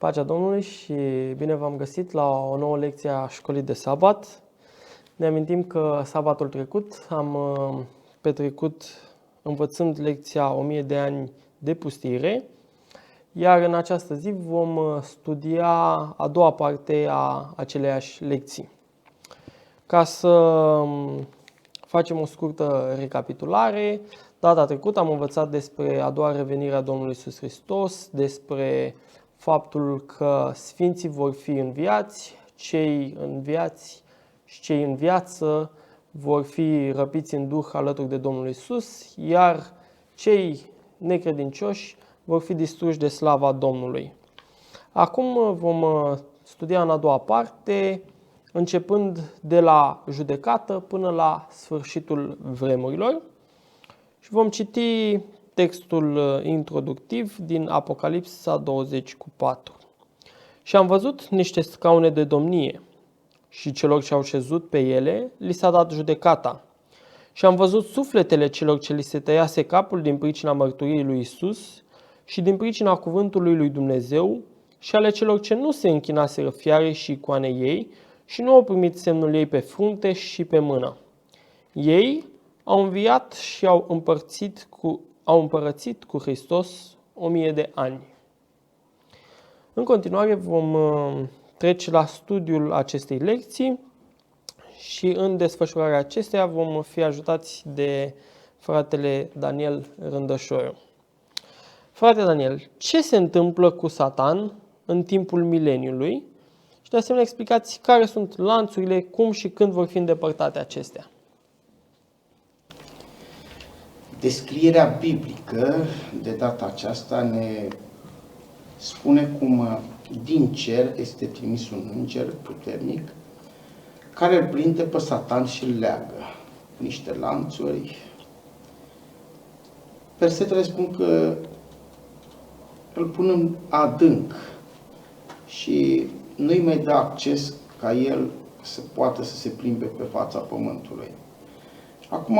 Pacea Domnului și bine v-am găsit la o nouă lecție a școlii de sabat. Ne amintim că sabatul trecut am petrecut învățând lecția 1000 de ani de pustire, iar în această zi vom studia a doua parte a aceleiași lecții. Ca să facem o scurtă recapitulare, data trecută am învățat despre a doua revenire a Domnului Iisus Hristos, despre faptul că sfinții vor fi înviați, cei înviați și cei în viață vor fi răpiți în duh alături de Domnul Iisus, iar cei necredincioși vor fi distruși de slava Domnului. Acum vom studia în a doua parte, începând de la judecată până la sfârșitul vremurilor. Și vom citi textul introductiv din Apocalipsa 20:4. Și am văzut niște scaune de domnie și celor ce au șezut pe ele li s-a dat judecata. Și am văzut sufletele celor ce li se tăiase capul din pricina mărturiei lui Iisus și din pricina cuvântului lui Dumnezeu și ale celor ce nu se închinaseră fiarei și icoanei ei și nu au primit semnul ei pe frunte și pe mână. Ei au înviat și au împărățit cu Hristos 1000 de ani. În continuare vom trece la studiul acestei lecții și în desfășurarea acesteia vom fi ajutați de fratele Daniel Rândășoru. Frate Daniel, ce se întâmplă cu Satan în timpul mileniului? Și de asemenea explicați care sunt lanțurile, cum și când vor fi îndepărtate acestea. Descrierea biblică de data aceasta ne spune cum din cer este trimis un înger puternic care îl prinde pe Satan și îl leagă niște lanțuri. Versetele spun că îl pun în adânc și nu-i mai dă acces ca el să poată să se plimbe pe fața pământului. Acum,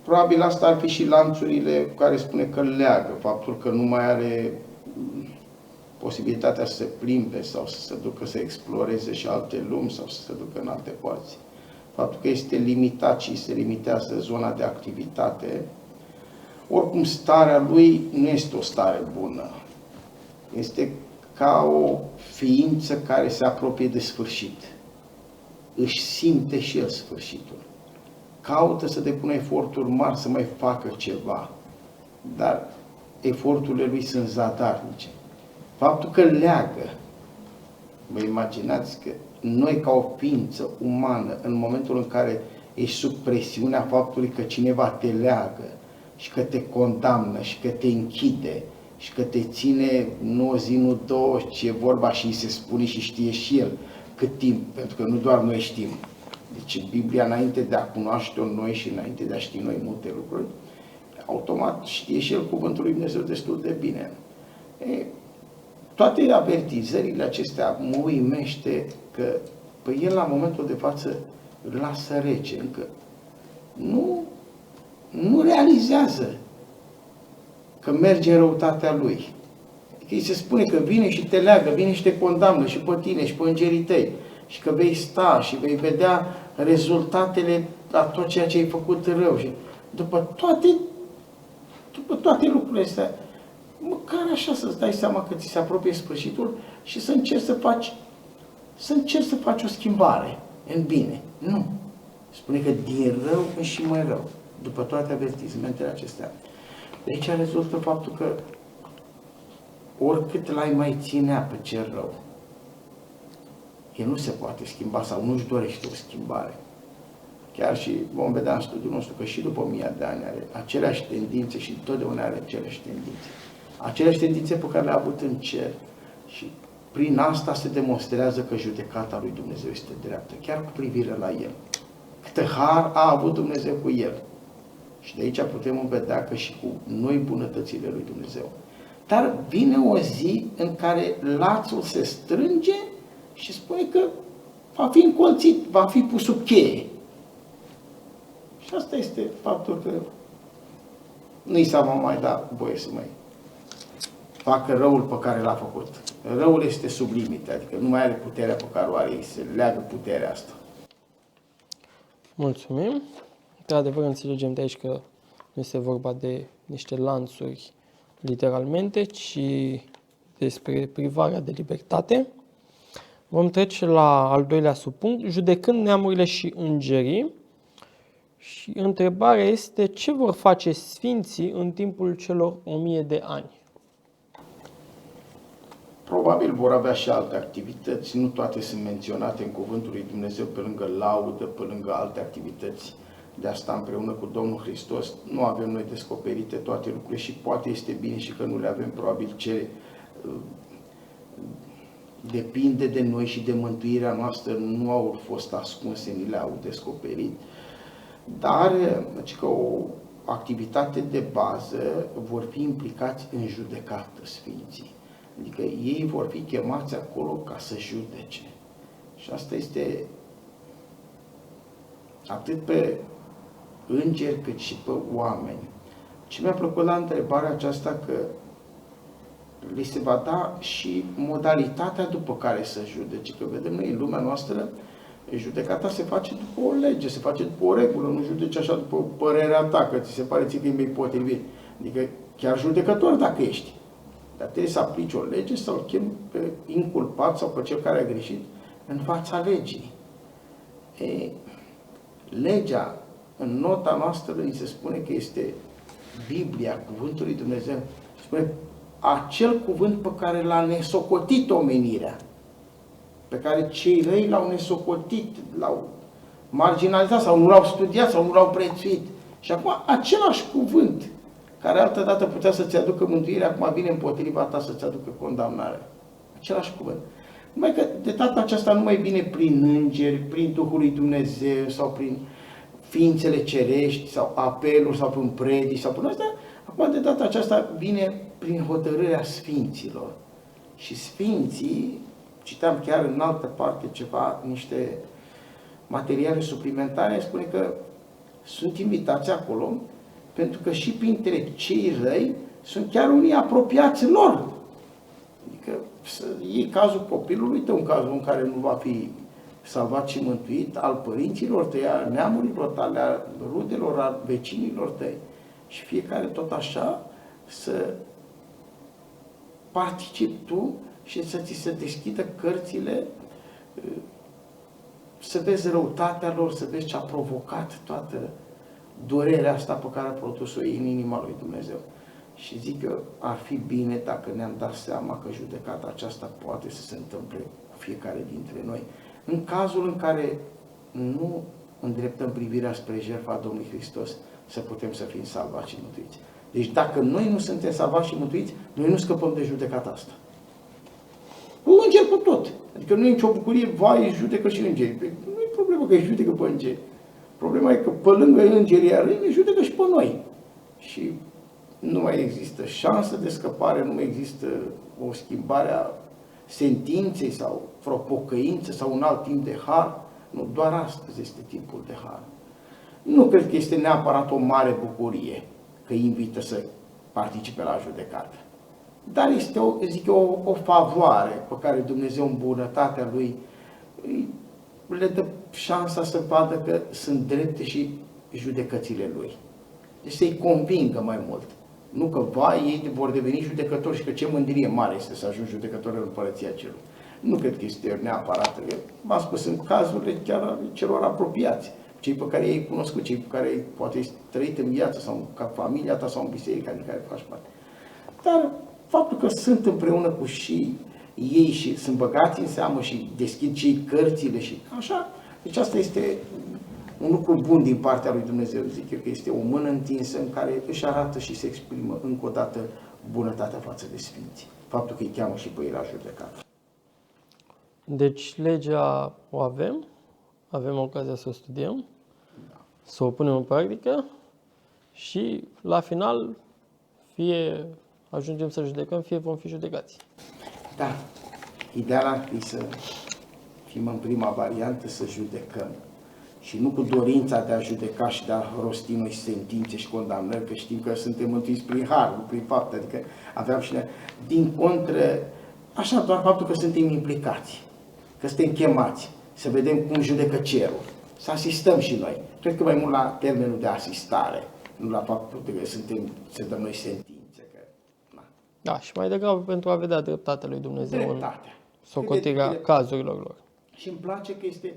probabil asta ar fi și lanțurile cu care spune că îl leagă, faptul că nu mai are posibilitatea să se plimbe sau să se ducă să exploreze și alte lumi sau să se ducă în alte părți. Faptul că este limitat și se limitează zona de activitate, oricum starea lui nu este o stare bună. Este ca o ființă care se apropie de sfârșit. Își simte și el sfârșitul. Caută să depună eforturi mari să mai facă ceva, dar eforturile lui sunt zadarnice. Faptul că leagă, vă imaginați că noi ca o ființă umană, în momentul în care ești sub presiunea faptului că cineva te leagă și că te condamnă și că te închide și că te ține nu o zi, nu două, ce e vorba și îi se spune și știe și el cât timp, pentru că nu doar noi știm. Deci Biblia, înainte de a cunoaște-o noi și înainte de a ști noi multe lucruri, automat știe și el cuvântul lui Dumnezeu destul de bine. Toate avertizările acestea mă uimește că pe el la momentul de față îl lasă rece, încă nu realizează că merge în răutatea lui. Adică îi se spune că vine și te leagă, vine și te condamnă și pe tine și pe îngerii tăi și că vei sta și vei vedea rezultatele la tot ceea ce ai făcut rău. Și după toate lucrurile astea, măcar așa să-ți dai seama că ți se apropie sfârșitul și să încerci să faci o schimbare în bine. Nu. Spune că din rău în și mai rău, după toate avertismentele acestea. De aici rezultă faptul că oricât l-ai mai ținea pe cel rău, el nu se poate schimba sau nu-și dorește o schimbare. Chiar și vom vedea în studiul nostru că și după 1000 de ani are aceleași tendințe și întotdeauna are aceleași tendințe. Aceleași tendințe pe care le-a avut în cer și prin asta se demonstrează că judecata lui Dumnezeu este dreaptă, chiar cu privire la el. Câtă har a avut Dumnezeu cu el. Și de aici putem vedea că și cu noi bunătățile lui Dumnezeu. Dar vine o zi în care lațul se strânge și spune că va fi încolțit, va fi pus sub cheie. Și asta este faptul că nu i s-a mai dat voie să mai facă răul pe care l-a făcut. Răul este sub limite, adică nu mai are puterea pe care o are ei, se leagă puterea asta. Mulțumim. Într-adevăr, înțelegem de aici că nu este vorba de niște lanțuri literalmente, ci despre privarea de libertate. Vom trece la al doilea subpunct, judecând neamurile și îngerii. Și întrebarea este, ce vor face sfinții în timpul celor 1000 de ani? Probabil vor avea și alte activități, nu toate sunt menționate în Cuvântul lui Dumnezeu, pe lângă laudă, pe lângă alte activități. De asta, împreună cu Domnul Hristos, nu avem noi descoperite toate lucrurile și poate este bine și că nu le avem, probabil ce depinde de noi și de mântuirea noastră, nu au fost ascunse, ni le-au descoperit. Dar, deci că o activitate de bază, vor fi implicați în judecată sfinții. Adică ei vor fi chemați acolo ca să judece. Și asta este atât pe îngeri cât și pe oameni. Ce mi-a plăcut la întrebarea aceasta, că li se va da și modalitatea după care să judece. Că vedem noi în lumea noastră, judecata se face după o lege, se face după o regulă, nu judeci așa după părerea ta, că ți se pare ție că e mai potrivit. Adică chiar judecător dacă ești. Dar trebuie să aplici o lege sau îl chemi pe inculpat sau pe cel care a greșit în fața legii. Legea, în nota noastră, ni se spune că este Biblia, Cuvântul lui Dumnezeu. Spune acel cuvânt pe care l-a nesocotit omenirea, pe care cei răi l-au nesocotit, l-au marginalizat sau nu l-au studiat sau nu l-au prețuit. Și acum același cuvânt care altădată putea să-ți aducă mântuirea, acum vine împotriva ta să-ți aducă condamnare. Același cuvânt. Numai că de data aceasta nu mai vine prin îngeri, prin Duhul lui Dumnezeu sau prin ființele cerești sau apeluri sau prin predici sau prin astea. Acum de data aceasta vine prin hotărârea sfinților. Și sfinții, citeam chiar în altă parte ceva, niște materiale suplimentare, spune că sunt invitați acolo pentru că și printre cei răi sunt chiar unii apropiați lor. Adică e cazul copilului tău, un cazul în care nu va fi salvat și mântuit, al părinților tăi, al neamurilor tale, al rudelor, al vecinilor tăi. Și fiecare tot așa să participi tu și să ți se deschidă cărțile, să vezi răutatea lor, să vezi ce a provocat toată durerea asta pe care a produs-o ei în inima lui Dumnezeu. Și zic că ar fi bine dacă ne-am dat seama că judecata aceasta poate să se întâmple cu fiecare dintre noi. În cazul în care nu îndreptăm privirea spre jertfa Domnului Hristos, să putem să fim salvați și mântuiți. Deci dacă noi nu suntem salvați și mântuiți, noi nu scăpăm de judecata asta. Cu îngeri cu tot. Adică nu e nicio bucurie, vai, judecă și îngeri. Nu e problemă că îi judecă pe îngeri. Problema e că pe lângă îngerii răi, judecă și pe noi. Și nu mai există șansă de scăpare, nu mai există o schimbare a sentinței sau vreo pocăință sau un alt timp de har. Nu, doar astăzi este timpul de har. Nu cred că este neapărat o mare bucurie că îi invită să participe la judecată. Dar este, o favoare pe care Dumnezeu în bunătatea Lui le dă șansa să vadă că sunt drepte și judecățile Lui. Deci să-i convingă mai mult. Nu că, vai, ei vor deveni judecători și că ce mândrie mare este să ajungi judecător în Împărăția Cerului. Nu cred că este neapărat. V-am spus, în cazurile chiar celor apropiați. Cei pe care i-ai cunoscut, cei pe care poate ai trăit în viață sau ca familia ta sau în biserica din care faci parte. Dar faptul că sunt împreună cu și ei și sunt băgați în seamă și deschid și cărțile și așa, deci asta este un lucru bun din partea lui Dumnezeu, zic eu, că este o mână întinsă în care își arată și se exprimă încă o dată bunătatea față de sfinți. Faptul că îi cheamă și pe ei la judecată. Deci legea o avem ocazia să o studiem, să o punem în practică și la final fie ajungem să judecăm, fie vom fi judecați. Da, ideal ar fi să fim în prima variantă să judecăm și nu cu dorința de a judeca și de a rosti noi sentințe și condamnări, că știm că suntem mântuiți prin har, nu prin fapte, adică aveam și din contră, așa doar faptul că suntem implicați, că suntem chemați, să vedem cum judecă cerul, să asistăm și noi. Cred că mai mult la termenul de asistare, nu la faptul că să dăm noi sentințe. Că, na. Da, și mai degrabă pentru a vedea dreptatea lui Dumnezeu Dreptatea. în socotirea cazurilor lor. Și îmi place că este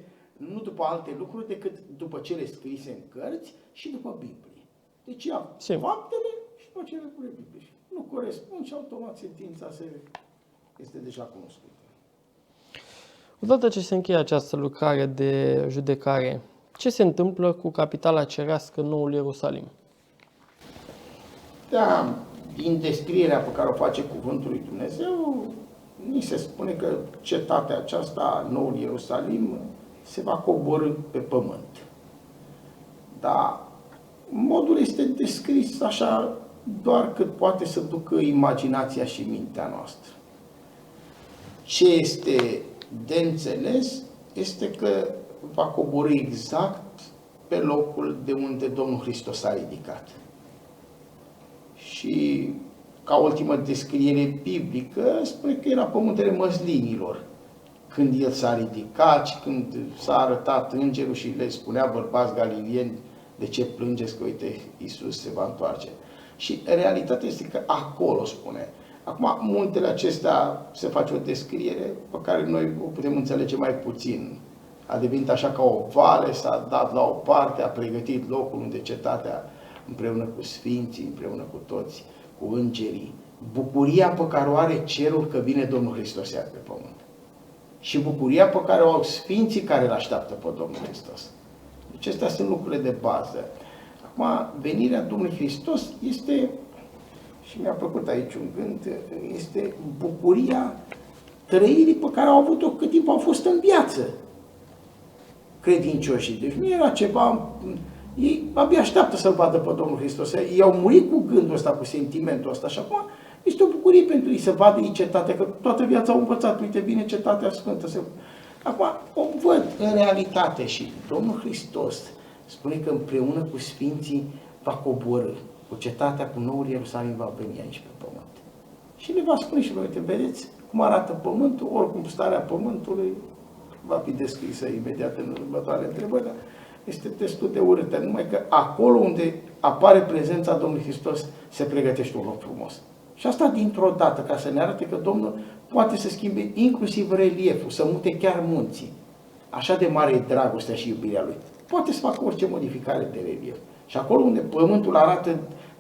nu după alte lucruri decât după cele scrise în cărți și după Biblie. Deci ia faptele și după cele lucruri Biblie. Nu corespund și automat sentința este deja cunoscută. Odată ce se încheie această lucrare de judecare, ce se întâmplă cu capitala cerească, Noul Ierusalim? Da, din descrierea pe care o face Cuvântul lui Dumnezeu, ni se spune că cetatea aceasta, Noul Ierusalim, se va coborî pe pământ. Dar modul este descris așa doar cât poate să ducă imaginația și mintea noastră. Ce este de înțeles este că va coborî exact pe locul de unde Domnul Hristos a ridicat. Și ca ultimă descriere biblică spune că era pământele măslinilor. Când el s-a ridicat și când s-a arătat îngerul și le spunea bărbați galilieni, de ce plângeți că uite Iisus se va întoarce. Și realitatea este că acolo spune. Acum, multele acestea se face o descriere pe care noi o putem înțelege mai puțin. A devenit așa ca o vale, s-a dat la o parte, a pregătit locul unde cetatea, împreună cu sfinții, împreună cu toți, cu îngerii, bucuria pe care o are cerul că vine Domnul Hristos iar pe pământ. Și bucuria pe care o au sfinții care îl așteaptă pe Domnul Hristos. Deci acestea sunt lucrurile de bază. Acum, venirea Domnului Hristos este, și mi-a plăcut aici un gând, este bucuria trăirii pe care au avut-o cât timp au fost în viață credincioșii. Deci nu era ceva, ei abia așteaptă să-L vadă pe Domnul Hristos. Ei au murit cu gândul ăsta, cu sentimentul ăsta și acum este o bucurie pentru ei să vadă ei cetatea, că toată viața au învățat, uite, vine cetatea sfântă. Acum o văd în realitate și Domnul Hristos spune că împreună cu sfinții va coborî, cu cetatea, cu Noul Ierusalim va veni aici pe pământ. Și le va spune și uite, vedeți cum arată pământul, oricum starea pământului va fi descrisă imediat în următoarele întrebări, dar este destul de urâtă, numai că acolo unde apare prezența Domnului Hristos se pregătește un loc frumos. Și asta dintr-o dată, ca să ne arate că Domnul poate să schimbe inclusiv relieful, să mute chiar munții. Așa de mare e dragostea și iubirea Lui. Poate să facă orice modificare de relief. Și acolo unde pământul arată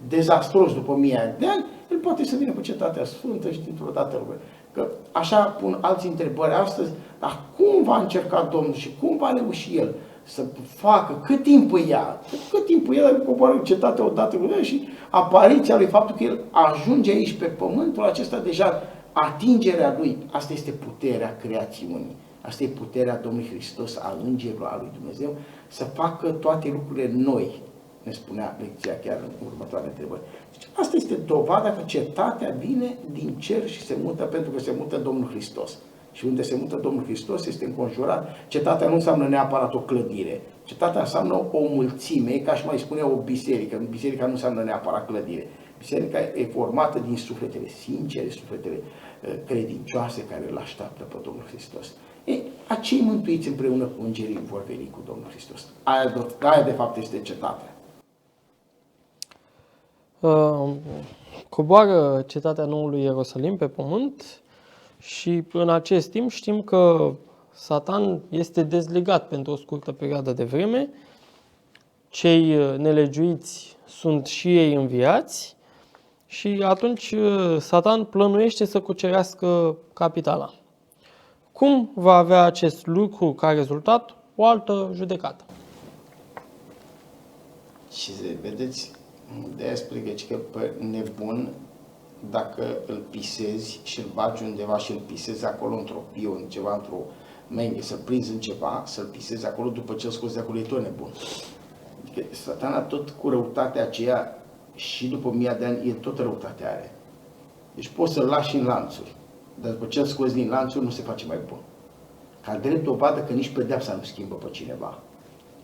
dezastros după mii de ani, El poate să vină cu cetatea sfântă și dintr-o dată lumea. Că așa pun alții întrebări astăzi, dar cum va încerca Domnul și cum va reuși El să facă, cât timp îi ia, cât timp îi ia, coboară cetatea odată cu El și apariția Lui, faptul că El ajunge aici pe pământul acesta, deja atingerea Lui, asta este puterea creațiunii. Asta e puterea Domnului Hristos, a Îngerului, a lui Dumnezeu, să facă toate lucrurile noi, ne spunea lecția chiar în următoarele întrebări. Deci asta este dovada că cetatea vine din cer și se mută pentru că se mută Domnul Hristos. Și unde se mută Domnul Hristos este înconjurat. Cetatea nu înseamnă neapărat o clădire. Cetatea înseamnă o mulțime, ca și mai spune o biserică. Biserica nu înseamnă neapărat clădire. Biserica e formată din sufletele sincere, sufletele credincioase care îl așteaptă pe Domnul Hristos. Acei mântuiți împreună cu îngerii vor veni cu Domnul Hristos. Aia de fapt este cetatea. Coboară cetatea Noului Ierusalim pe pământ și în acest timp știm că Satan este dezlegat pentru o scurtă perioadă de vreme. Cei nelegiuiți sunt și ei înviați și atunci Satan plănuiește să cucerească capitala. Cum va avea acest lucru ca rezultat o altă judecată? Și vedeți, de-aia spune că pe nebun, dacă îl pisezi și îl bagi undeva și îl pisezi acolo într-o piu, ceva, într-o menghe, să-l prinzi în ceva, să-l pisezi acolo, după ce îl scoți de acolo, e tot nebun. Adică Satana tot cu răutatea aceea și după 1000 de ani, e tot răutatea are. Deci poți să-l lași în lanțuri, dar după ce îl scoți din lanțuri, nu se face mai bun. Ca drept dovadă că nici pedeapsa nu schimbă pe cineva.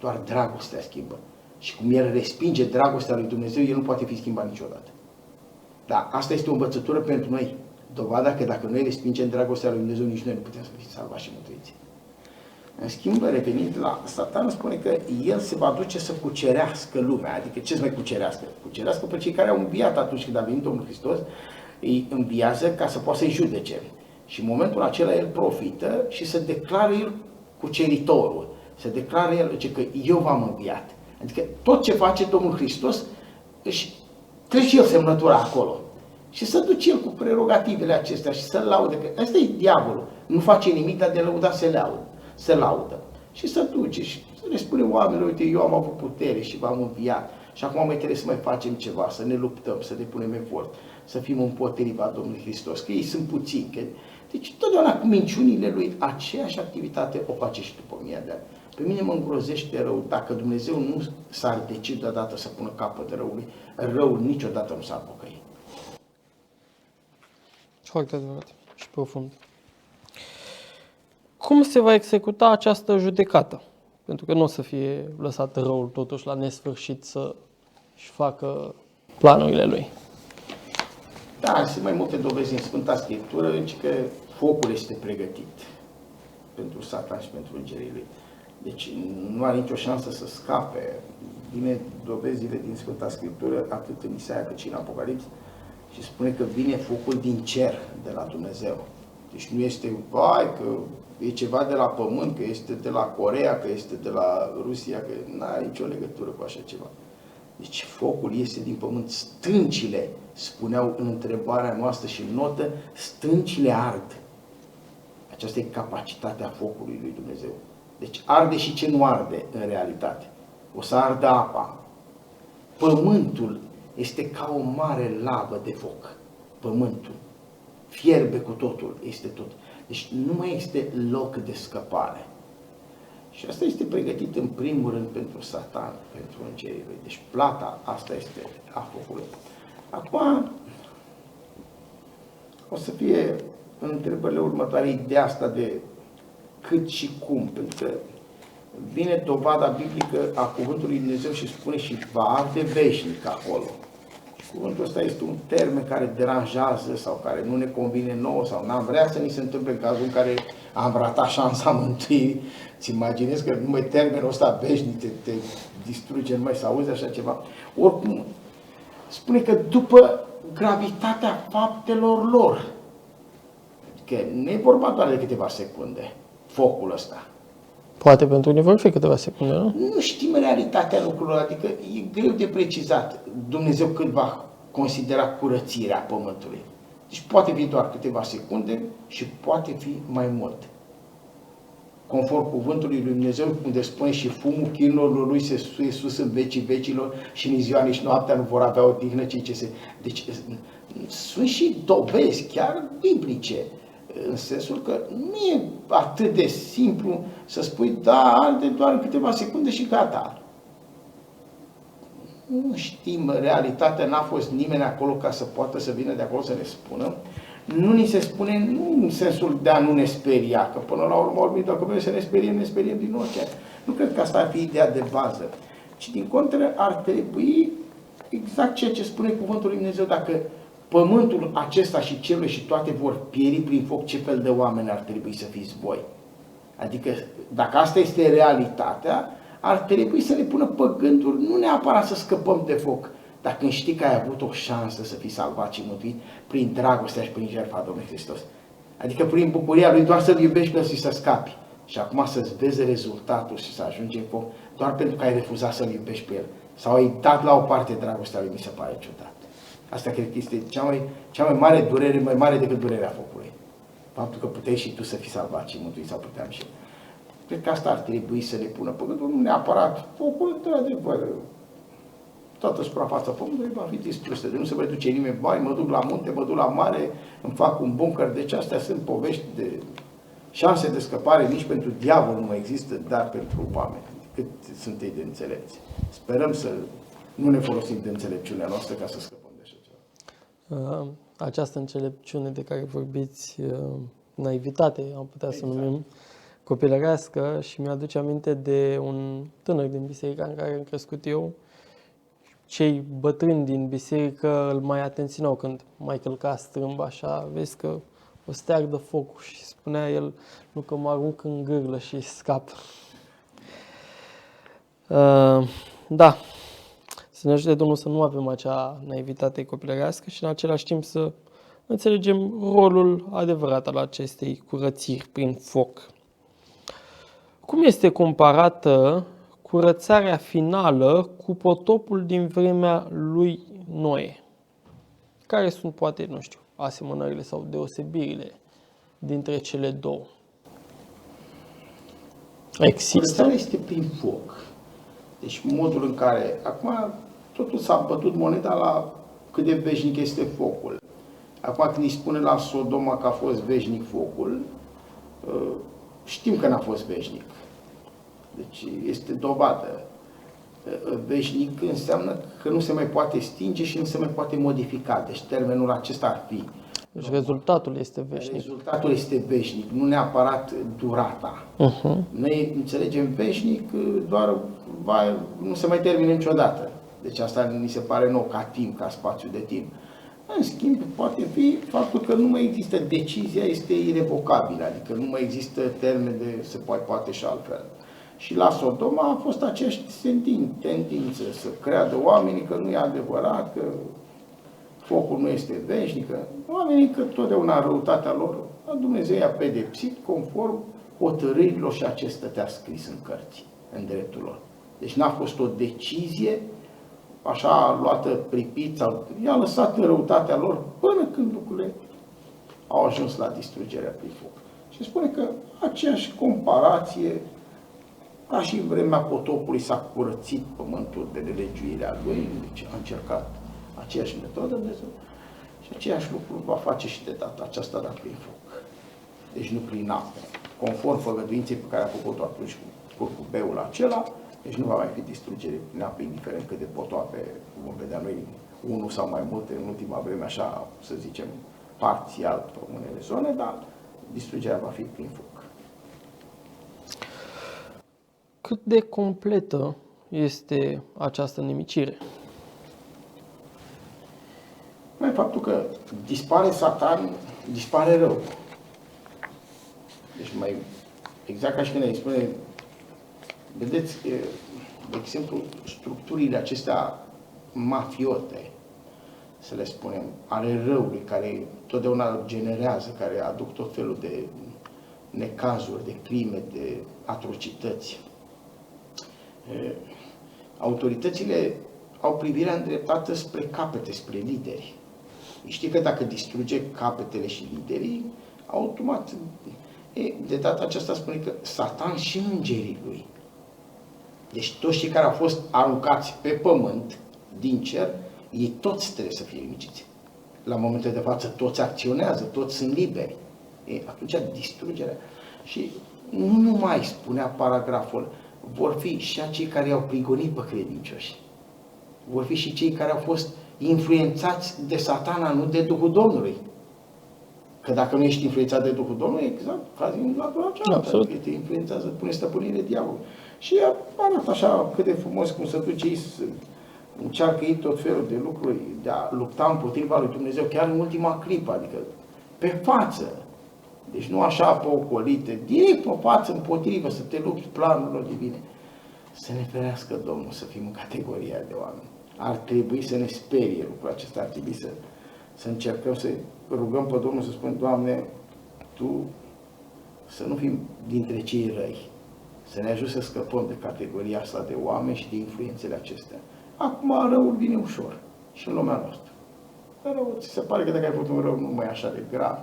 Doar dragostea schimbă. Și cum el respinge dragostea lui Dumnezeu, el nu poate fi schimbat niciodată. Dar asta este o învățătură pentru noi. Dovada că dacă noi respingem dragostea lui Dumnezeu, nici noi nu putem să fim salvați și mântuiți. În schimb, revenind la Satan, spune că el se va duce să cucerească lumea. Adică ce să mai cucerească? Cucerească pe cei care au înviat atunci când a venit Domnul Hristos, îi înviază ca să poată să-i judece. Și în momentul acela el profită și se declară el cuceritorul. Se declară el că eu v-am înviat. Adică tot ce face Domnul Hristos își trece el semnătura acolo. Și să duce el cu prerogativele acestea și să-l laude. Că ăsta e diavolul. Nu face nimic, dar de lăudat se laudă. Și să duce și să le spune oamenilor, uite, eu am avut putere și v-am înviat. Și acum mai trebuie să mai facem ceva, să ne luptăm, să depunem efort, să fim împotriva Domnului Hristos, că ei sunt puțini. Că... Deci totdeauna cu minciunile lui, aceeași activitate o face și după 1000 de ani. Pe mine mă îngrozește rău. Dacă Dumnezeu nu s-ar decide odată să pună capăt răului, răul niciodată nu s-ar pocăi. Foarte adevărat și profund. Cum se va executa această judecată? Pentru că nu o să fie lăsat răul totuși la nesfârșit să-și facă planurile lui. Da, sunt mai multe dovezi în Sfânta Scriptură, deci că focul este pregătit pentru Satan și pentru îngerii lui. Deci nu are nicio șansă să scape. Vine dovezile din Sfânta Scriptură, atât în Isaia cât și în Apocalips, și spune că vine focul din cer de la Dumnezeu. Deci nu este, vai, că e ceva de la pământ, că este de la Coreea, că este de la Rusia, că nu are nicio legătură cu așa ceva. Deci focul este din pământ. Stâncile, spuneau în întrebarea noastră și în notă, stâncile ard. Aceasta e capacitatea focului lui Dumnezeu. Deci arde și ce nu arde în realitate. O să ardă apa. Pământul este ca o mare lavă de foc. Pământul fierbe cu totul, este tot. Deci nu mai este loc de scăpare. Și asta este pregătit în primul rând pentru Satan, pentru îngerii lui. Deci plata asta este a focului. Acum o să fie în întrebările următoare ideea asta de cât și cum, pentru că vine dovada biblică a cuvântului Dumnezeu și spune și va arde veșnic acolo. Și cuvântul ăsta este un termen care deranjează sau care nu ne convine nouă sau n-am vrea să ni se întâmple în cazul în care am ratat șansa mântuirii. Îți imaginezi că numai termenul ăsta veșnic te distruge, nu mai să auzi așa ceva. Oricum, spune că după gravitatea faptelor lor, că nu e vorba doar de câteva secunde, focul ăsta. Poate pentru unii vor fi câteva secunde, nu? Nu știm realitatea lucrurilor, adică e greu de precizat Dumnezeu cât va considera curățirea pământului. Deci poate fi doar câteva secunde și poate fi mai mult. Conform cuvântului lui Dumnezeu, unde spune și fumul chinurilor lui se suie sus în vecii vecilor și nici ziua, nici noaptea nu vor avea o tihnă, ci ce se... Deci sunt și dovezi chiar biblice, în sensul că nu e atât de simplu să spui, da, arde doar în câteva secunde și gata. Nu știm realitatea, n-a fost nimeni acolo ca să poată să vină de acolo să ne spună. Nu ni se spune, nu în sensul de a nu ne speria, că până la urmă, dacă vrem să ne speriem din orice. Nu cred că asta ar fi ideea de bază, ci din contră ar trebui exact ceea ce spune cuvântul lui Dumnezeu, dacă pământul acesta și cerul și toate vor pieri prin foc, ce fel de oameni ar trebui să fiți voi? Adică, dacă asta este realitatea, ar trebui să ne pună pe gânduri, nu neapărat să scăpăm de foc, dar când știi că ai avut o șansă să fii salvat și mântuit prin dragostea și prin jertfa Domnului Hristos. Adică prin bucuria Lui doar să-L iubești pe El și să scapi. Și acum să-ți vezi rezultatul și să ajungi în foc doar pentru că ai refuzat să-L iubești pe El. Sau ai dat la o parte dragostea Lui, mi se pare ciudat. Asta cred că este cea mai mare durere, mai mare decât durerea focului. Faptul că puteai și tu să fii salvat și mântuit, sau puteam și eu. Cred că asta ar trebui să ne pună pe gândul, nu neapărat focul, într-adevăr, toată suprafața pământului va fi distrusă, de nu se mai duce nimeni, bai, mă duc la munte, mă duc la mare, îmi fac un bunker, deci astea sunt povești de șanse de scăpare, nici pentru diavol nu mai există, dar pentru oameni, cât sunt ei de înțelepți. Sperăm să nu ne folosim de înțelepciunea noastră ca să scăpăm de așa ceva. Această înțelepciune de care vorbiți, naivitate, am putea să numim, copilărească și mi-aduce aminte de un tânăr din biserica în care am crescut eu. Cei bătrâni din biserică îl mai atenționau când mai călca strâmb așa, vezi că o steag de focul și spunea el, nu că mă arunc în gârlă și scap. Da, să ne ajute Domnul să nu avem acea naivitate copilărească și în același timp să înțelegem rolul adevărat al acestei curățiri prin foc. Cum este comparată curățarea finală cu potopul din vremea lui Noe? Care sunt, poate, nu știu, asemănările sau deosebirile dintre cele două? Există? Curățarea este prin foc. Deci modul în care, acum totul s-a bătut moneda la cât de veșnic este focul. Acum când îi spune la Sodoma că a fost veșnic focul, știm că n-a fost veșnic. Deci este dovadă. Veșnic înseamnă că nu se mai poate stinge și nu se mai poate modifica. Deci termenul acesta ar fi. Deci rezultatul este veșnic. Rezultatul este veșnic, nu neapărat durata. Noi înțelegem veșnic doar nu se mai termină niciodată. Deci asta ni se pare nou ca timp, ca spațiu de timp. În schimb, poate fi faptul că nu mai există decizia, este irevocabilă, adică nu mai există termen de se poate și altfel. Și la Sodoma a fost aceeași tendință să creadă oamenii că nu e adevărat, că focul nu este veșnic, că oamenii că totdeauna răutatea lor, Dumnezeu i-a pedepsit conform hotărârilor și acesta te-a scris în cărți, în dreptul lor. Deci n-a fost o decizie așa luată pripit sau i-a lăsat în răutatea lor până când lucrurile au ajuns la distrugerea prin foc. Și spune că aceeași comparație, ca și în vremea potopului s-a curățit pământul de nelegiuirea lui, deci a încercat aceeași metodă Dumnezeu și aceeași lucru va face și de data aceasta, dar prin foc. Deci nu prin apă. Conform făgăduinței pe care a făcut-o atunci cu curcubeul acela, deci nu va mai fi distrugere prin apă, indiferent cât de potoape vom vedea noi, unul sau mai multe în ultima vreme, așa, să zicem, parțial pe unele zone, dar distrugerea va fi prin foc. Cât de completă este această nimicire? Mai faptul că dispare Satan, dispare rău. Deci mai exact ca și când îi spune, vedeți, de exemplu, structurile acestea mafiote, să le spunem, ale răului, care totdeauna generează, care aduc tot felul de necazuri, de crime, de atrocități. Autoritățile au privirea îndreptată spre capete, spre lideri. Știi că dacă distruge capetele și liderii, automat, de data aceasta spune că Satan și îngerii lui. Deci toți cei care au fost aruncați pe pământ, din cer, ei toți trebuie să fie nimiciți. La momentul de față toți acționează, toți sunt liberi. Atunci distrugerea. Și nu numai, spunea paragraful, vor fi și acei care i-au prigonit pe credincioși. Vor fi și cei care au fost influențați de Satana, nu de Duhul Domnului. Că dacă nu ești influențat de Duhul Domnului, exact, cazi în latura cealaltă, adică te influențează, pune stăpânire diavolului. Și arată așa cât de frumos cum să duce ei să încearcă ei tot felul de lucruri, de a lupta împotriva lui Dumnezeu, chiar în ultima clipă, adică pe față. Deci nu așa pe ocolite, direct pe față, împotrivă, să te lupți planurilor divine. Să ne ferească Domnul să fim în categoria de oameni. Ar trebui să ne sperie lucrul acesta, ar trebui să încercăm să rugăm pe Domnul să spunem, Doamne, Tu să nu fim dintre cei răi, să ne ajut să scăpăm de categoria asta de oameni și de influențele acestea. Acum răul vine ușor și în lumea noastră. Răul, ți se pare că dacă ai făcut un rău nu mai e așa de grav,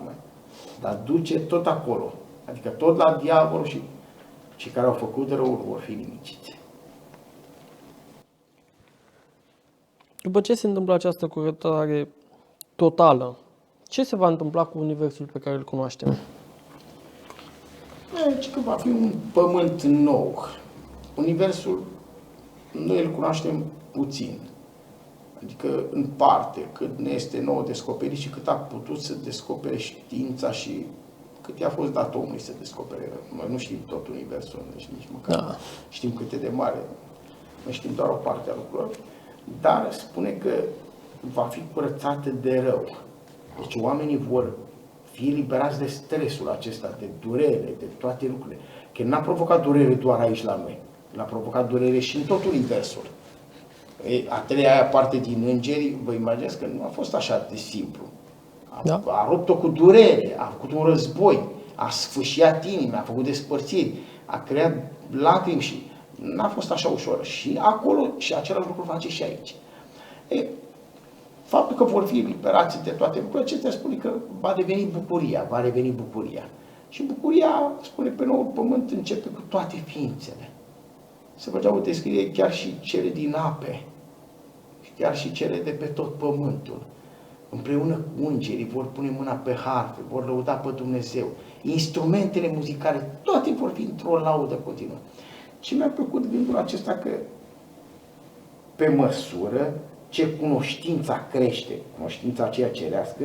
dar duce tot acolo, adică tot la diavol și cei care au făcut răul vor fi nimiciți. După ce se întâmplă această curățare totală, ce se va întâmpla cu universul pe care îl cunoaștem? Deci că va fi un pământ nou. Universul, noi îl cunoaștem puțin. Adică în parte, cât ne este nou descoperit și cât a putut să descopere știința și cât i-a fost dat omului să descopere rău. Noi nu știm tot universul, deci nici măcar știm cât e de mare, noi știm doar o parte a lucrurilor, dar spune că va fi curățată de rău. Deci oamenii vor fi eliberați de stresul acesta, de durere, de toate lucrurile. Că n-a provocat durere doar aici la noi, l-a provocat durere și în tot universul. A treia aia parte din îngeri, vă imaginați că nu a fost așa de simplu. A rupt-o cu durere, a făcut un război, a sfâșiat inimi, a făcut despărțiri, a creat lacrimi și n-a fost așa ușor. Și acolo, și același lucru face și aici. Faptul că vor fi eliberați de toate lucrurile acestea spune că va deveni bucuria, va reveni bucuria. Și bucuria, spune, pe noul pământ începe cu toate ființele. Se făceau o descriere chiar și cele din ape, chiar și cele de pe tot pământul. Împreună cu îngerii vor pune mâna pe harfe, vor lăuda pe Dumnezeu. Instrumentele muzicale, toate vor fi într-o laudă continuă. Și mi-a plăcut gândul acesta că pe măsură ce cunoștința crește, cunoștința aceea cerească,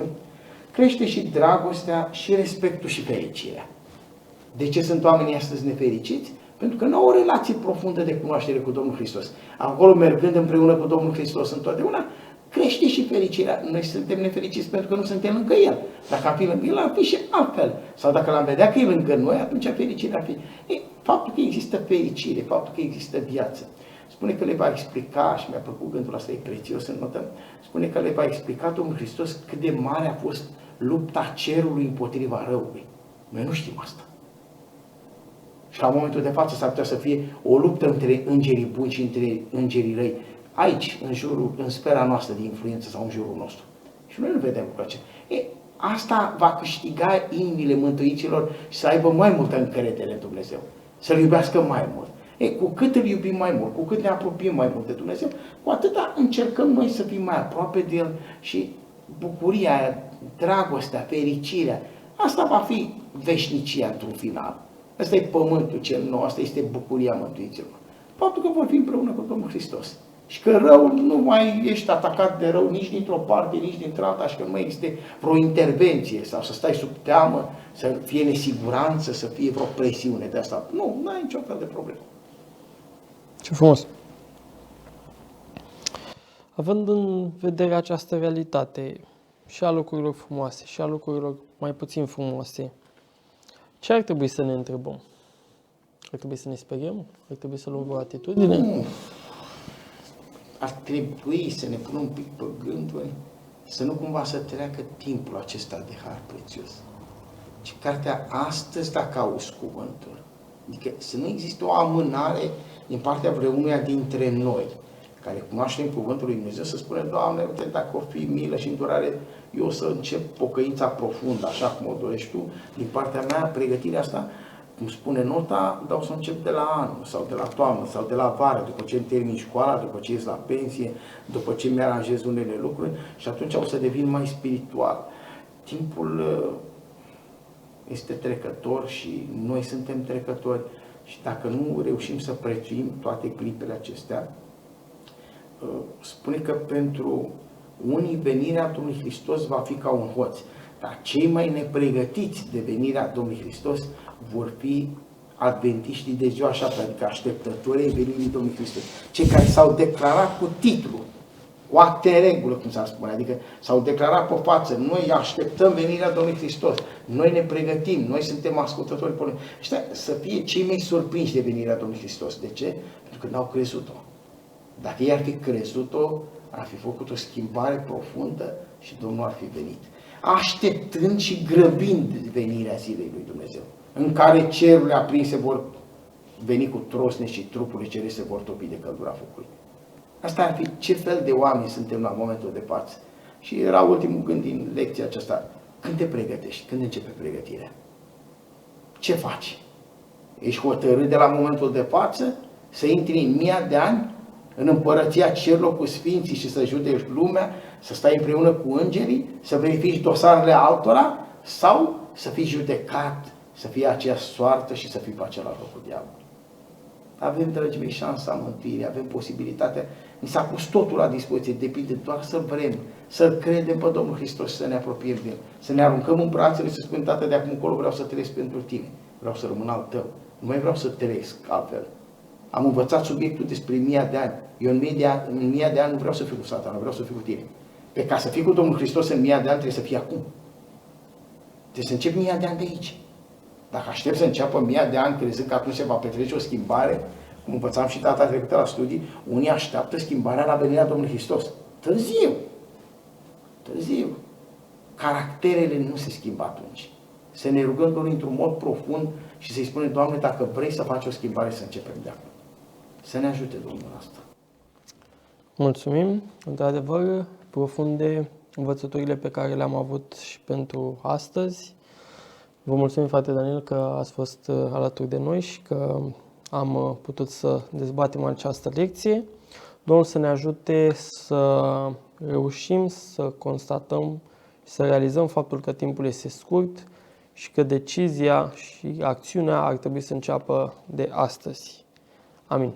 crește și dragostea, și respectul, și fericirea. De ce sunt oamenii astăzi nefericiți? Pentru că nu au o relație profundă de cunoaștere cu Domnul Hristos. Acolo, mergând împreună cu Domnul Hristos întotdeauna, crește și fericirea. Noi suntem nefericiți pentru că nu suntem lângă El. Dacă am fi lângă El, am fi și altfel. Sau dacă l-am vedea că e lângă noi, atunci fericirea ar fi. Faptul că există fericire, faptul că există viață. Spune că le va explica, și mi-a plăcut gândul ăsta, e prețios să notăm, spune că le va explica Domnul Hristos cât de mare a fost lupta cerului împotriva răului. Noi nu știm asta. Și la momentul de față s-ar putea să fie o luptă între îngerii buni și între îngerii răi, aici, în sfera noastră de influență sau în jurul nostru. Și noi nu vedem lucrul acesta. Asta va câștiga inimile mântuiților și să aibă mai multă încredere în Dumnezeu. Să-L iubească mai mult. Cu cât îl iubim mai mult, cu cât ne apropiem mai mult de Dumnezeu, cu atâta încercăm noi să fim mai aproape de El și bucuria, dragostea, fericirea, asta va fi veșnicia într-un final. Asta e pământul cel nou, asta este bucuria mântuiților. Faptul că vor fi împreună cu Domnul Hristos. Și că rău nu mai ești atacat de rău nici dintr-o parte, nici dintr-alta, și că nu mai este vreo intervenție sau să stai sub teamă, să fie nesiguranță, să fie vreo presiune de asta. Nu ai nicio fel de problemă. Ce frumos! Având în vedere această realitate și a lucrurilor frumoase și a lucrurilor mai puțin frumoase, ce ar trebui să ne întrebăm? Ar trebui să ne speriem? Ar trebui să luăm vreo atitudine? Nu. Ar trebui să ne punem un pic pe gânduri, să nu cumva să treacă timpul acesta de har prețios. Și cartea astăzi, dacă auzi cuvântul, adică să nu există o amânare din partea vreunuia dintre noi, care cunoaștem cuvântul lui Dumnezeu, să spune, Doamne, uite, dacă o fi milă și îndurare, eu o să încep pocăința profundă, așa cum o dorești Tu, din partea mea, pregătirea asta, cum spune nota, dar o să încep de la anul, sau de la toamnă, sau de la vară, după ce îmi termin școala, după ce ies la pensie, după ce mi-aranjez unele lucruri, și atunci o să devin mai spiritual. Timpul este trecător și noi suntem trecători, și dacă nu reușim să prețuim toate clipele acestea, spune că pentru unii venirea Domnului Hristos va fi ca un hoț, dar cei mai nepregătiți de venirea Domnului Hristos vor fi adventiștii de ziua șaptea, adică așteptătorii venirii Domnului Hristos. Cei care s-au declarat cu titlu, cu acte în regulă, cum s-ar spune, adică s-au declarat pe față, noi așteptăm venirea Domnului Hristos, noi ne pregătim, noi suntem ascultători porniți. Ăștia să fie cei mai surprinși de venirea Domnului Hristos. De ce? Pentru că n-au crezut-o. Dacă ei ar fi crezut-o, ar fi făcut o schimbare profundă și Domnul ar fi venit. Așteptând și grăbind venirea zilei lui Dumnezeu, în care cerurile aprinse vor veni cu trosne și trupurile cerești se vor topi de căldura focului. Asta ar fi ce fel de oameni suntem la momentul de față. Și era ultimul gând din lecția aceasta. Când te pregătești? Când începe pregătirea? Ce faci? Ești hotărât de la momentul de față să intri în 1000 de ani în împărăția cerurilor cu sfinții și să judeci lumea, să stai împreună cu îngerii, să verifici dosarele altora, sau să fii judecat, să fii aceeași soartă și să fii pe același loc cu diavolul? Avem, dragii mei, șansa mântuirii, avem posibilitatea, ni s-a pus totul la dispoziție, depinde doar să vrem, să credem pe Domnul Hristos și să ne apropiem de El, să ne aruncăm în brațele și să spunem, Tată, de acum încolo vreau să trăiesc pentru Tine, vreau să rămân al Tău, nu mai vreau să trăiesc altfel. Am învățat subiectul despre 1000 de ani, eu în 1000 de ani nu vreau să fiu cu Satana, vreau să fiu cu Tine. Pe ca să fii cu Domnul Hristos în 1000 de ani trebuie să fii acum. Trebuie să încep 1000 de ani de aici. Dacă aștept să înceapă 1000 de ani crezând că atunci se va petrece o schimbare, cum învățam și data trecută la studii, unii așteaptă schimbarea la venirea Domnului Hristos. Târziu. Târziu. Caracterele nu se schimbă atunci. Să ne rugăm Domnului într-un mod profund și să-i spunem, Doamne, dacă vrei să faci o schimbare, să începem de acum. Să ne ajute Domnul asta. Mulțumim, într-adevăr, profunde învățăturile pe care le-am avut și pentru astăzi. Vă mulțumim, frate Daniel, că ați fost alături de noi și că am putut să dezbatem această lecție. Domnul să ne ajute să reușim să constatăm și să realizăm faptul că timpul este scurt și că decizia și acțiunea ar trebui să înceapă de astăzi. Amin.